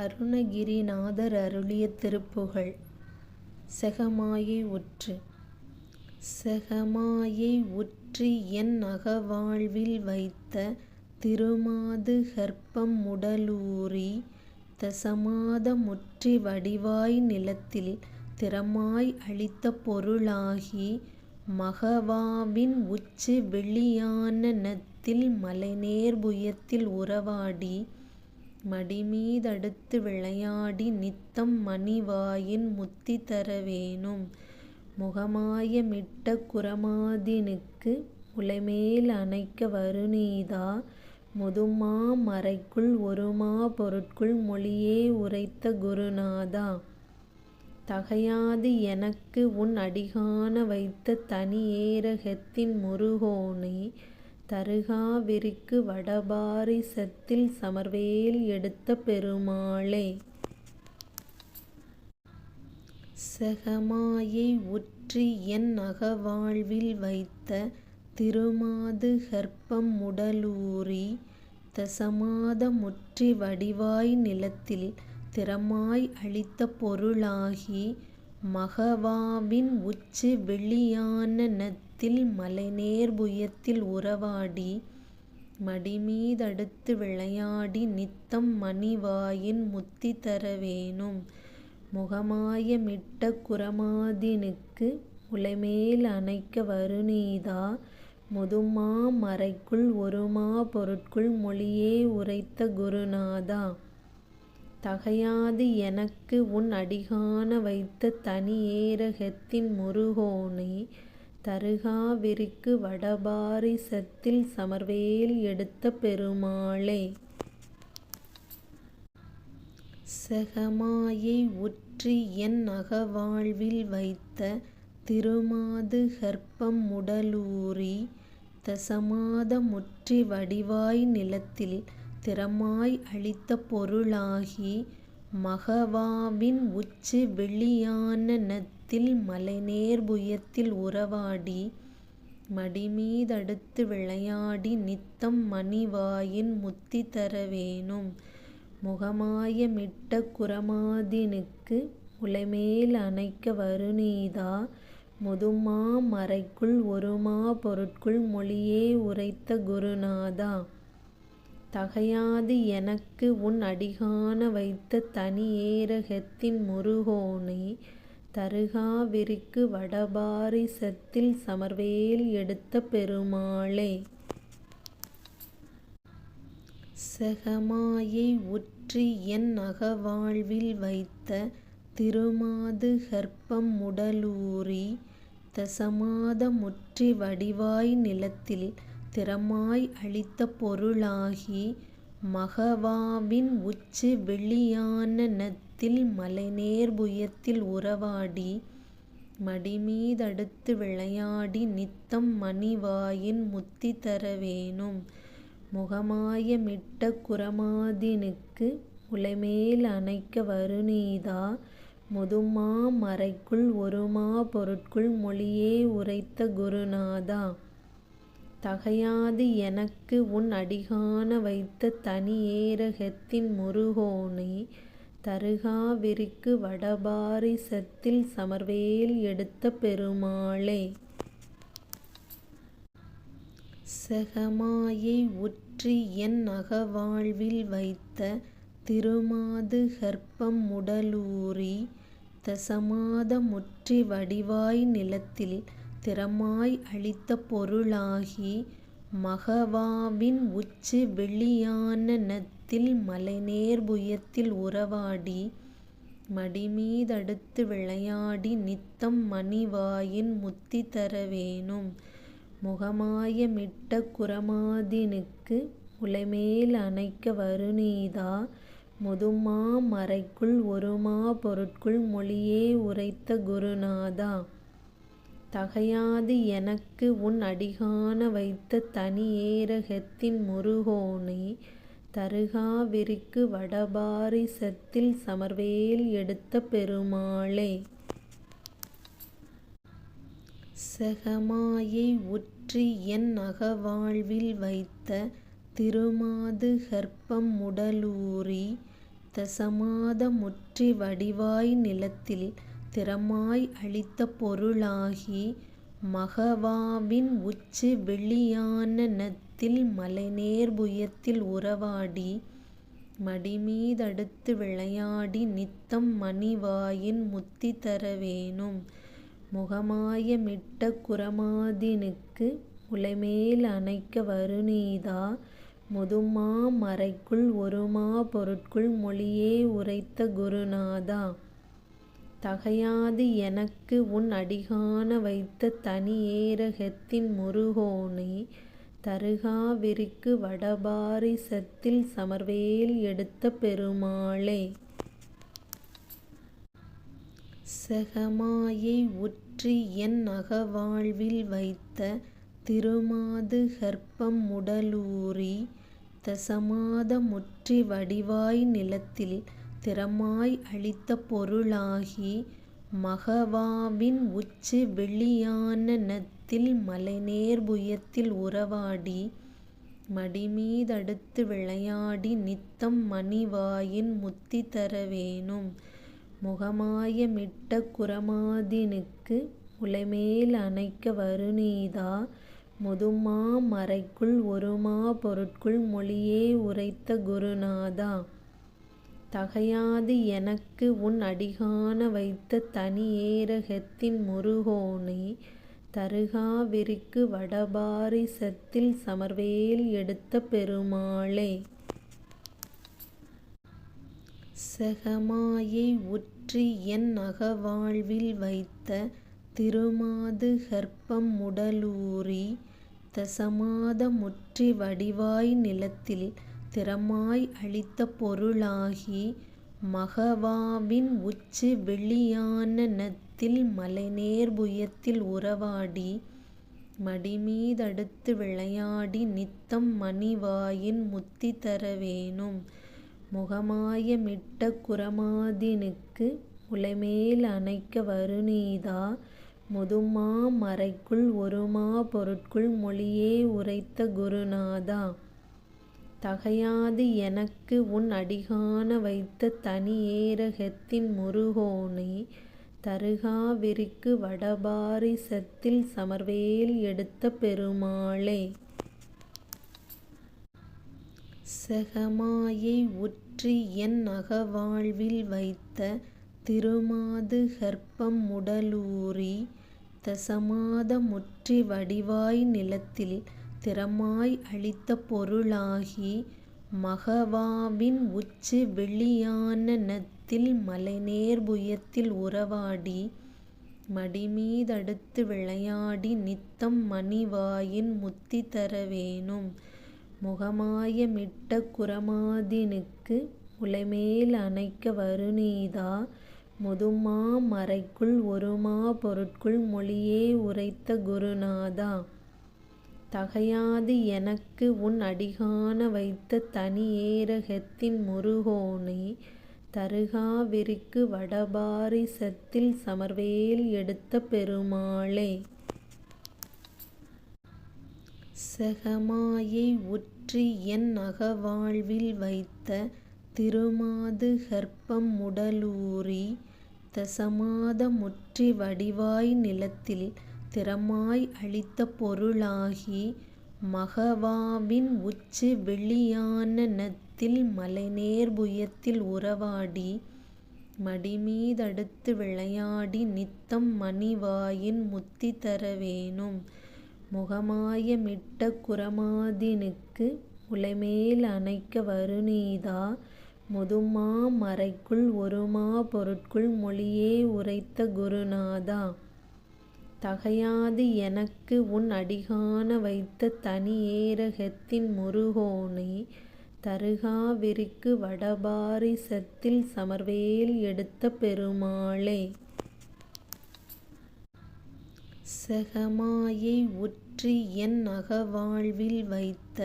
அருணகிரிநாதர் அருளிய திருப்புகழ். செகமாயை உற்று. செகமாயை உற்று என் அகவாழ்வில் வைத்த திருமாது கற்பம் உடலூறி தசமாத முற்றி வடிவாய் நிலத்தில் திறமாய் அளித்த பொருளாகி மகவாவின் உச்சி வெளியான நத்தில் மலைநேர் புயத்தில் உறவாடி மடிமீதடுத்து விளையாடி நித்தம் மணிவாயின் முத்தி தரவேணும் முகமாய மிட்ட குறமாதினுக்கு முலைமேல் அணைக்க வருநீதா முதுமா மறைக்குள் ஒருமா பொருட்குள் மொழியே உரைத்த குருநாதா. தகையாது எனக்கு உன் அடிகாண வைத்த தனி ஏரகத்தின் முருகோனே தருகாவிருக்கு வடபாரிசத்தில் சமர்வேல் எடுத்த பெருமாளே. செகமாயை உற்று என் அகவாழ்வில் வைத்த திருமாது கற்பம் உடலூறி தசமாத முற்றி வடிவாய் நிலத்தில் திறமாய் அளித்த பொருளாகி மகவாவின் உச்சி வெளியான நத்தில் மலைநேர் புயத்தில் உறவாடி மடிமீதடுத்து விளையாடி நித்தம் மணிவாயின் முத்தி தரவேணும் முகமாய மிட்ட குறமாதினுக்கு முலைமேல் அணைக்க வருநீதா முதுமா மறைக்குள் ஒருமா பொருட்குள் மொழியே உரைத்த குருநாதா. தகையாது எனக்கு உன் அடிகாண வைத்த தனி ஏரகத்தின் முருகோனே தருகாவிருக்கு வடபாரிசத்தில் சமர்வேல் எடுத்த பெருமாளே. செகமாயை உற்று என் அகவாழ்வில் வைத்த திருமாது கற்பம் உடலூறி தசமாத முற்றி வடிவாய் நிலத்தில் திறமாய் அளித்த பொருளாகி மகவாவின் உச்சி வெளியான நத்தில் மலைநேர் புயத்தில் உறவாடி மடிமீதடுத்து விளையாடி நித்தம் மணிவாயின் முத்தி தரவேணும் முகமாய மிட்ட குறமாதினுக்கு முலைமேல் அணைக்க வருநீதா முதுமா மறைக்குள் ஒருமா பொருட்குள் மொழியே உரைத்த குருநாதா. தகையாது எனக்கு உன் அடிகாண வைத்த தனி ஏரகத்தின் முருகோனே தருகாவிருக்கு வடபாரிசத்தில் சமர்வேல் எடுத்த பெருமாளே. செகமாயை உற்று என் அகவாழ்வில் வைத்த திருமாது கற்பம் உடலூறி தசமாத முற்றி வடிவாய் நிலத்தில் திறமாய் அளித்த பொருளாகி மகவாவின் உச்சி வெளியான நத்தில் மலைநேர் புயத்தில் உறவாடி மடிமீதடுத்து விளையாடி நித்தம் மணிவாயின் முத்தி தரவேணும் முகமாய மிட்ட குறமாதினுக்கு முலைமேல் அணைக்க வருநீதா முதுமா மறைக்குள் ஒருமா பொருட்குள் மொழியே உரைத்த குருநாதா. தகையாது எனக்கு உன் அடிகாண வைத்த தனி ஏரகத்தின் முருகோனே தருகாவிருக்கு வடபாரிசத்தில் சமர்வேல் எடுத்த பெருமாளே. செகமாயை உற்று என் அகவாழ்வில் வைத்த திருமாது கற்பம் உடலூறி தசமாத முற்றி வடிவாய் நிலத்தில் திறமாய் அளித்த பொருளாகி மகவாவின் உச்சி வெளியான நத்தில் மலைநேர் புயத்தில் உறவாடி மடிமீதடுத்து விளையாடி நித்தம் மணிவாயின் முத்தி தரவேணும் முகமாய மிட்ட குறமாதினுக்கு முலைமேல் அணைக்க வருநீதா முதுமா மறைக்குள் ஒருமா பொருட்குள் மொழியே உரைத்த குருநாதா. தகையாது எனக்கு உன் அடிகாண வைத்த தனி ஏரகத்தின் முருகோனே தருகாவிருக்கு வடபாரிசத்தில் சமர்வேல் எடுத்த பெருமாளே. செகமாயை உற்று என் அகவாழ்வில் வைத்த திருமாது கற்பம் உடலூறி தசமாத முற்றி வடிவாய் நிலத்தில் திறமாய் அளித்த பொருளாகி மகவாவின் உச்சி வெளியான நத்தில் மலைநேர் புயத்தில் உறவாடி மடிமீதடுத்து விளையாடி நித்தம் மணிவாயின் முத்தி தரவேணும் முகமாய மிட்ட குறமாதினுக்கு முலைமேல் அணைக்க வருநீதா முதுமா மறைக்குள் ஒருமா பொருட்குள் மொழியே உரைத்த குருநாதா தகையாது எனக்கு உன் அடிகாண வைத்த தனி ஏரகத்தின் முருகோனே தருகா விரிக்கு வடபாரிசத்தில் சமர்வேல் எடுத்த பெருமாளே செகமாயை உற்றி என் அகவாழ்வில் வைத்த திருமாது கற்பம் உடலூறி தசமாத முற்றி வடிவாய் நிலத்தில் திறமாய் அளித்த பொருளாகி மகவாவின் உச்சி வெளியான நத்தில் மலைநேர் புயத்தில் உறவாடி மடிமீதடுத்து விளையாடி நித்தம் மணிவாயின் முத்தி தரவேணும் முகமாய மிட்ட குறமாதினுக்கு முலைமேல் அணைக்க வருநீதா முதுமா மறைக்குள் ஒருமா பொருட்குள் மொழியே உரைத்த குருநாதா தகையாது எனக்கு உன் அடிகாண வைத்த தனி ஏரகத்தின் முருகோனே தருகா விரிக்கு வடபாரிசத்தில் சமர்வேல் எடுத்த பெருமாளே செகமாயை உற்றி என் அகவாழ்வில் வைத்த திருமாது கற்பம் உடலூறி தசமாத முற்றி வடிவாய் நிலத்தில் திறமாய் அளித்த பொருளாகி மகவாவின் உச்சி வெளியான நத்தில் மலைநேர் புயத்தில் உறவாடி மடிமீதடுத்து விளையாடி நித்தம் மணிவாயின் முத்தி தரவேணும் முகமாய மிட்ட குறமாதினுக்கு முலைமேல் அணைக்க வருநீதா முதுமா மறைக்குள் ஒருமா பொருட்குள் மொழியே உரைத்த குருநாதா தகையாது எனக்கு உன் அடிகாண வைத்த தனி ஏரகத்தின் முருகோனே தருகா விரிக்கு வடபாரிசத்தில் சமர்வேல் எடுத்த பெருமாளே செகமாயை உற்றி என் அகவாழ்வில் வைத்த திருமாது கற்பம் உடலூறி தசமாத முற்றி வடிவாய் நிலத்தில் திறமாய் அளித்த பொருளாகி மகவாவின் உச்சி வெளியான நத்தில் மலைநேர் புயத்தில் உறவாடி மடிமீதடுத்து விளையாடி நித்தம் மணிவாயின் முத்தி தரவேணும் முகமாய மிட்ட குறமாதினுக்கு முலைமேல் அணைக்க வருநீதா முதுமா மறைக்குள் ஒருமா பொருட்குள் மொழியே உரைத்த குருநாதா தகையாது எனக்கு உன் அடிகாண வைத்த தனி ஏரகத்தின் முருகோனே தருகா விரிக்கு வடபாரிசத்தில் சமர்வேல் எடுத்த பெருமாளே செகமாயை உற்றி என் அகவாழ்வில் வைத்த திருமாது கற்பம் உடலூறி தசமாத முற்றி வடிவாய் நிலத்தில் திறமாய் அளித்த பொருளாகி மகவாவின் உச்சி வெளியான நத்தில் மலைநேர் புயத்தில் உறவாடி மடிமீதடுத்து விளையாடி நித்தம் மணிவாயின் முத்தி தரவேணும் முகமாய மிட்ட குறமாதினுக்கு முலைமேல் அணைக்க வருநீதா முதுமா மறைக்குள் ஒருமா பொருட்குள் மொழியே உரைத்த குருநாதா தகையாது எனக்கு உன் அடிகாண வைத்த தனி ஏரகத்தின் முருகோனே தருகா விரிக்கு வடபாரிசத்தில் சமர்வேல் எடுத்த பெருமாளே செகமாயை உற்றி என் அகவாழ்வில் வைத்த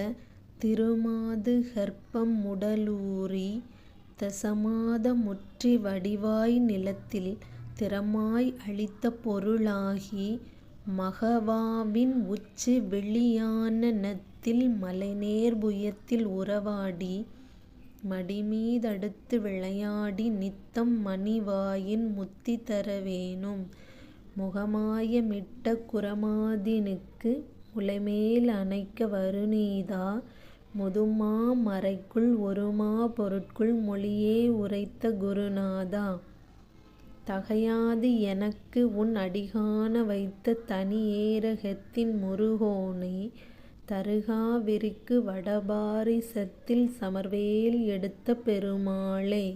திருமாது கற்பம் உடலூறி தசமாத முற்றி வடிவாய் நிலத்தில் திறமாய் அளித்த பொருளாகி மகவாவின் உச்சி வெளியான நத்தில் மலைநேர் புயத்தில் உறவாடி மடிமீதடுத்து விளையாடி நித்தம் மணிவாயின் முத்தி தரவேணும். முகமாய மிட்ட குறமாதினுக்கு முலைமேல் அணைக்க வருநீதா. முதுமா மறைக்குள் ஒருமா பொருட்குள் மொழியே உரைத்த குருநாதா. தகையாது எனக்கு உன் அடிகாண வைத்த தனியேரகத்தின் முருகோனே. தருகா விரிக்கு வடபாரிசத்தில் சமர்வேல் எடுத்த பெருமாளே.